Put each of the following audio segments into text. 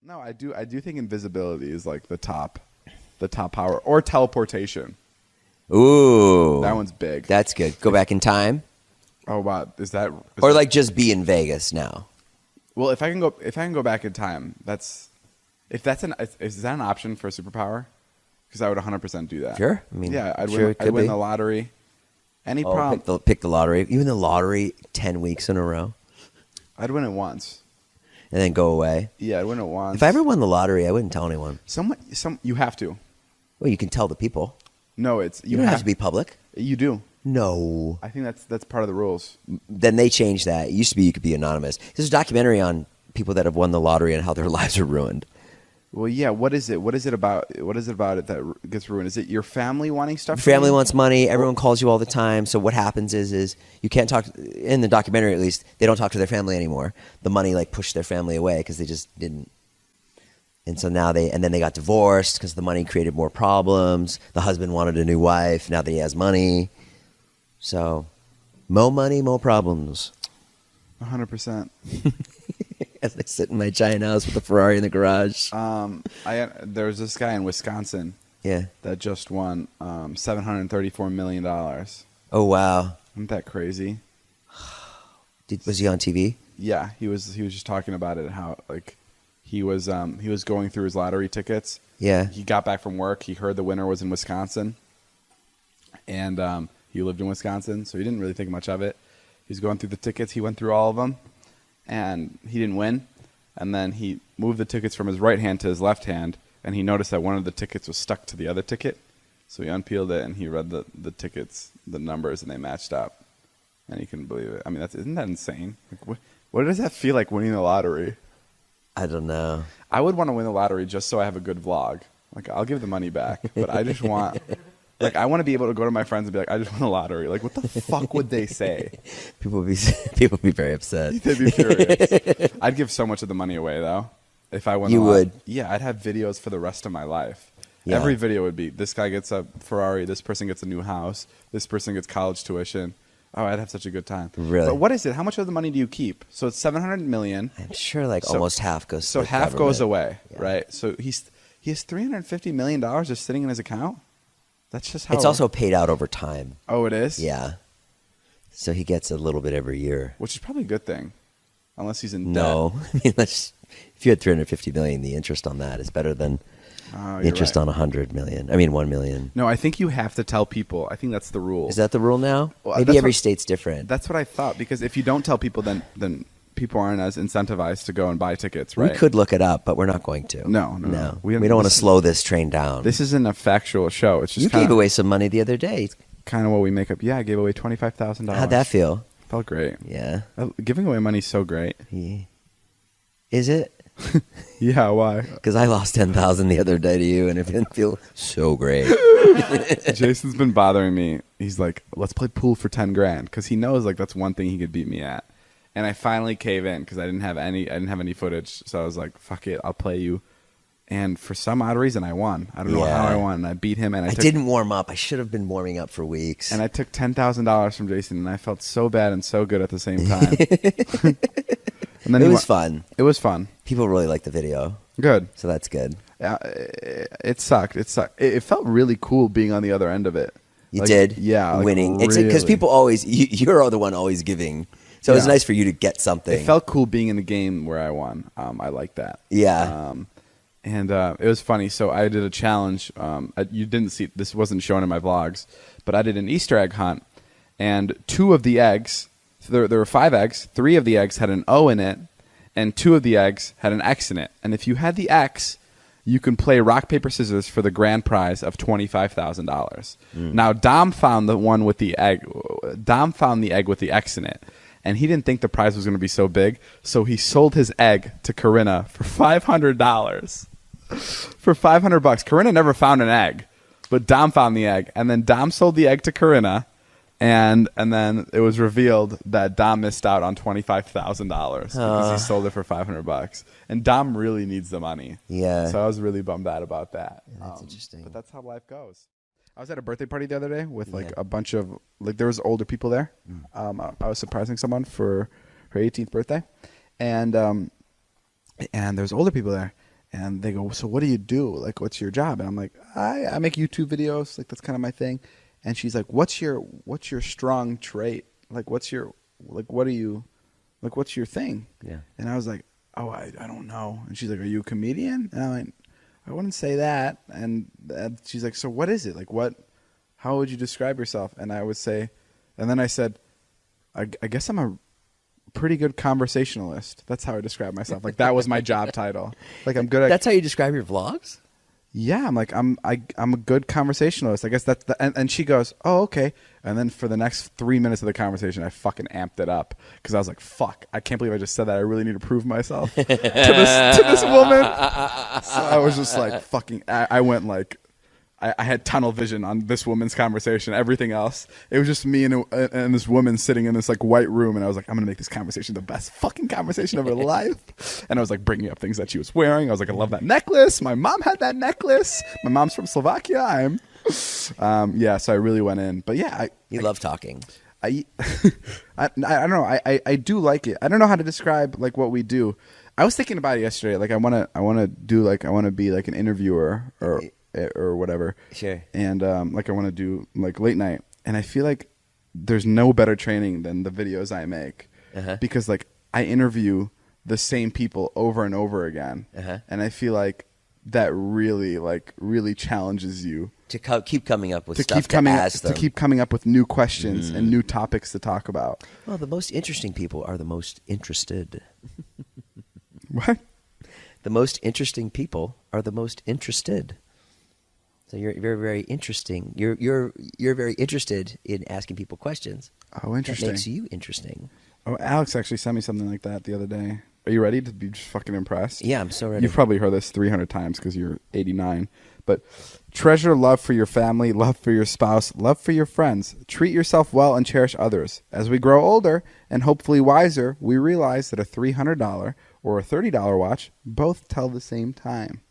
No, I do. I do think invisibility is like the top power, or teleportation. Ooh, That one's big. that's good. Go back in time, Oh wow, or like just be in Vegas now. Well, if I can go back in time, is that an option for a superpower? Because I would 100% do that. Sure. I mean, yeah, I'd sure, win. it could I'd win be. the lottery. Any Oh, problem? pick the lottery. Even the lottery 10 weeks in a row, I'd win it once. and then go away. Yeah, I'd win it once. If I ever won the lottery, I wouldn't tell anyone. You have to. Well, you can tell the people. No, it's You don't have to be public. You do. No. I think that's part of the rules. Then they changed that. It used to be you could be anonymous. There's a documentary on people that have won the lottery and how their lives are ruined. Well, yeah. What is it? What is it about it that gets ruined? Is it your family wanting stuff? Your from family you? wants money. Everyone calls you all the time. So what happens is you can't talk. In the documentary, at least, they don't talk to their family anymore. The money like pushed their family away because they just didn't. And so now then they got divorced because the money created more problems. The husband wanted a new wife. Now that he has money, so more money, more problems. 100%. As I sit in my giant house with a Ferrari in the garage. There was this guy in Wisconsin. Yeah. That just won $734 million. Oh wow. Isn't that crazy? Was he on TV? Yeah, he was just talking about it, how like he was going through his lottery tickets. Yeah. He got back from work. He heard the winner was in Wisconsin, and he lived in Wisconsin, so he didn't really think much of it. He's going through the tickets. He went through all of them, and he didn't win. And then he moved the tickets from his right hand to his left hand, and he noticed that one of the tickets was stuck to the other ticket. So he unpeeled it, and he read the tickets, the numbers, and they matched up. And he couldn't believe it. I mean, isn't that insane? Like, what does that feel like winning the lottery? I don't know. I would want to win the lottery just so I have a good vlog. Like, I'll give the money back, but I just want, like, I want to be able to go to my friends and be like, I just won the lottery. Like, what the fuck would they say? People would be very upset. They'd be furious. I'd give so much of the money away, though, if I won the You lottery. would? Yeah, I'd have videos for the rest of my life. Yeah. Every video would be, this guy gets a Ferrari, this person gets a new house, this person gets college tuition. Oh, I'd have such a good time. Really? But what is it? How much of the money do you keep? So it's $700 million. I'm sure like So- almost half goes. So to the half government. goes away, Yeah. right? So he has $350 million just sitting in his account. That's just how It's also paid out over time. Oh, it is. Yeah. So he gets a little bit every year. Which is probably a good thing, unless he's in No, I mean, if you had 350 million, the interest on that is better than debt. Oh, the you're interest right. on 100 million. I mean, 1 million. No, I think you have to tell people. I think that's the rule. Is that the rule now? Well, Maybe that's every what- state's different. That's what I thought, because if you don't tell people, then people aren't as incentivized to go and buy tickets, right? We could look it up, but we're not going to. No. We don't want to slow this train down. This isn't a factual show. It's just You gave away some money the other day. kind of what we make up. Yeah, I gave away $25,000. How'd that feel? Felt great. Yeah. Giving away money is so great. Is it? Yeah, why? Because I lost 10,000 the other day to you, and it didn't feel so great. Jason's been bothering me. He's like, let's play pool for 10 grand, because he knows like that's one thing he could beat me at. And I finally cave in because I didn't have any footage. So I was like, fuck it, I'll play you. And for some odd reason, I won. I don't know how I won. And I beat him. And I didn't warm up. I should have been warming up for weeks. And I took $10,000 from Jason, and I felt so bad and so good at the same time. And then it he was fun. It was fun. People really liked the video, Good. so that's good. It sucked. It felt really cool being on the other end of it. You Like, did, yeah, like, winning. Because really. people always, you're the one always giving. So it was Yeah. nice for you to get something. It felt cool being in the game where I won. I like that. Yeah. And it was funny. So I did a challenge. You didn't see, this wasn't shown in my vlogs, but I did an Easter egg hunt. And 2 of the eggs, there were 5 eggs. 3 of the eggs had an O in it, and 2 of the eggs had an X in it. And if you had the X, you can play rock, paper, scissors for the grand prize of $25,000. Now, Dom found the one with the egg. Dom found the egg with the X in it. And he didn't think the prize was going to be so big, so he sold his egg to Corinna for $500. For $500. Corinna never found an egg, but Dom found the egg, and then Dom sold the egg to Corinna, and then it was revealed that Dom missed out on $25,000 because he sold it for $500. And Dom really needs the money. Yeah. So I was really bummed out about that. That's interesting. But that's how life goes. I was at a birthday party the other day with like Yeah. a bunch of there was older people there. I was surprising someone for her 18th birthday, and there was older people there, And they go, so what do you do? Like, what's your job? And I'm like, I make YouTube videos. Like, that's kind of my thing. And she's like, what's your strong trait? Like, what are you, like, what's your thing? Yeah. And I was like, oh, I don't know. And she's like, are you a comedian? And I'm like, I wouldn't say that. And she's like, so what is it? Like, how would you describe yourself? And I would say, and then I said, I guess I'm a pretty good conversationalist. That's how I describe myself. Like, that was my job title. Like, I'm good at. That's how you describe your vlogs? Yeah, I'm like, I'm a good conversationalist. I guess that's and she goes, oh, okay. And then for the next 3 minutes of the conversation, I fucking amped it up because I was like, fuck, I can't believe I just said that. I really need to prove myself to this woman. So I was just like, fucking, I went like, I had tunnel vision on this woman's conversation. Everything else, it was just me and this woman sitting in this like white room, and I was like, I'm gonna make this conversation the best fucking conversation of her life. And I was like bringing up things that she was wearing. I was like, I love that necklace. My mom had that necklace. My mom's from Slovakia. Yeah. So I really went in, but yeah, You love talking. I don't know. I do like it. I don't know how to describe like what we do. I was thinking about it yesterday. Like I want to be like an interviewer or whatever. Sure. And like I want to do like late night, and I feel like there's no better training than the videos I make because like I interview the same people over and over again, and I feel like that really challenges you To keep coming up with to stuff keep coming up with new questions and new topics to talk about. Well, the most interesting people are the most interested. What? The most interesting people are the most interested. So you're very interesting. You're very interested in asking people questions. Oh, interesting. That makes you interesting. Oh, Alex actually sent me something like that the other day. Are you ready to be just fucking impressed? Yeah, I'm so ready. You've probably heard this 300 times because you're 89. But treasure love for your family, love for your spouse, love for your friends. Treat yourself well and cherish others. As we grow older and hopefully wiser, we realize that a $300 or a $30 watch both tell the same time.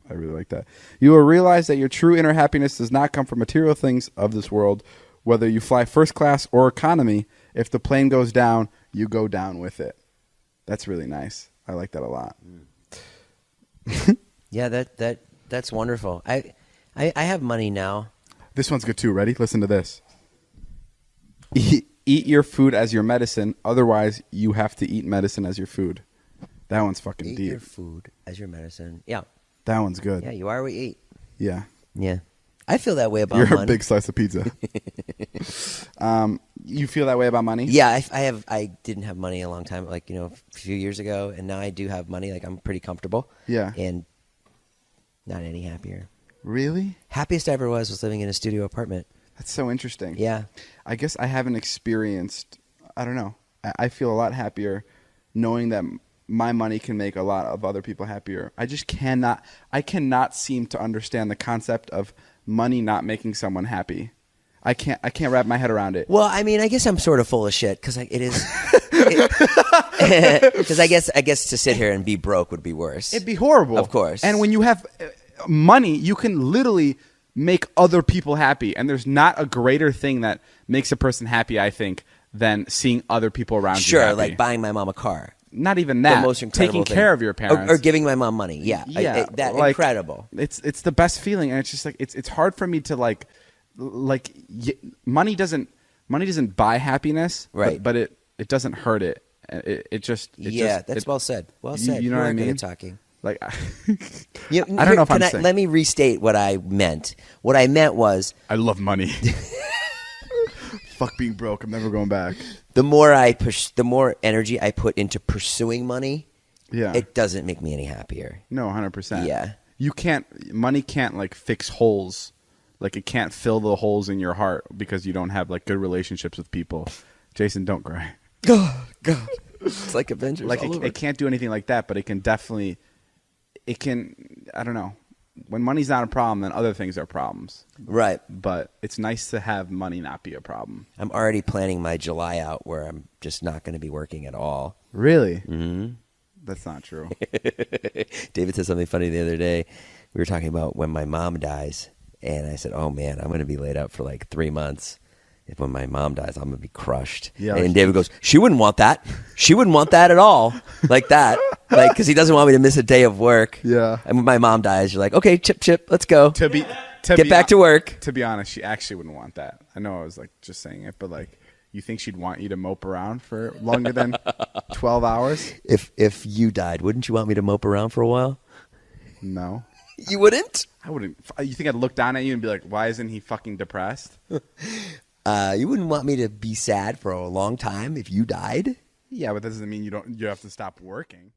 I really like that. You will realize that your true inner happiness does not come from material things of this world. Whether you fly first class or economy, if the plane goes down, you go down with it. That's really nice. I like that a lot. Yeah, that's wonderful. I have money now. This one's good too. Ready? Listen to this. Eat your food as your medicine. Otherwise, you have to eat medicine as your food. That one's fucking deep. Eat your food as your medicine. Yeah. That one's good. Yeah, you are what you eat. Yeah. Yeah. I feel that way about You're money. a big slice of pizza. You feel that way about money? Yeah, I didn't have money a long time, like, a few years ago, and now I do have money. Like, I'm pretty comfortable. Yeah. And not any happier. Really? Happiest I ever was living in a studio apartment. That's so interesting. Yeah. I guess I haven't experienced, I don't know. I feel a lot happier knowing that my money can make a lot of other people happier. I cannot seem to understand the concept of money not making someone happy. I can't wrap my head around it. Well, I mean, I guess I'm sort of full of shit because it is. Because I guess to sit here and be broke would be worse. It'd be horrible. Of course. And when you have money, you can literally make other people happy. And there's not a greater thing that makes a person happy, I think, than seeing other people around you Sure, happy. like buying my mom a car. Not even that. The most incredible taking thing. care of your parents. Or giving my mom money. Yeah. That like, incredible. It's the best feeling, and it's just like it's hard for me to money doesn't buy happiness, right? But it doesn't hurt it. That's well said. Well said. You know what I mean? Good at talking. Like I don't know if I'm saying. Let me restate what I meant. What I meant was I love money. Fuck being broke. I'm never going back. The more energy I put into pursuing money, it doesn't make me any happier. No, 100%. Yeah. Money can't like fix holes. Like it can't fill the holes in your heart because you don't have like good relationships with people. Jason, don't cry. God. It's like Avengers. Like it can't do anything like that, but it can definitely. It can. I don't know. When money's not a problem, then other things are problems. Right. But it's nice to have money not be a problem. I'm already planning my July out where I'm just not going to be working at all. Really? Mm-hmm. That's not true. David said something funny the other day. We were talking about when my mom dies. And I said, oh, man, I'm going to be laid up for like 3 months. If when my mom dies, I'm going to be crushed. Yeah, and David goes, she wouldn't want that. She wouldn't want that at all. Like that. Like, because he doesn't want me to miss a day of work. Yeah. And when my mom dies, you're like, okay, Chip, let's go. Get back to work. To be honest, she actually wouldn't want that. I know I was like just saying it, but like, you think she'd want you to mope around for longer than 12 hours? If you died, wouldn't you want me to mope around for a while? No. You wouldn't? I wouldn't. You think I'd look down at you and be like, why isn't he fucking depressed? You wouldn't want me to be sad for a long time if you died? Yeah, but that doesn't mean you have to stop working.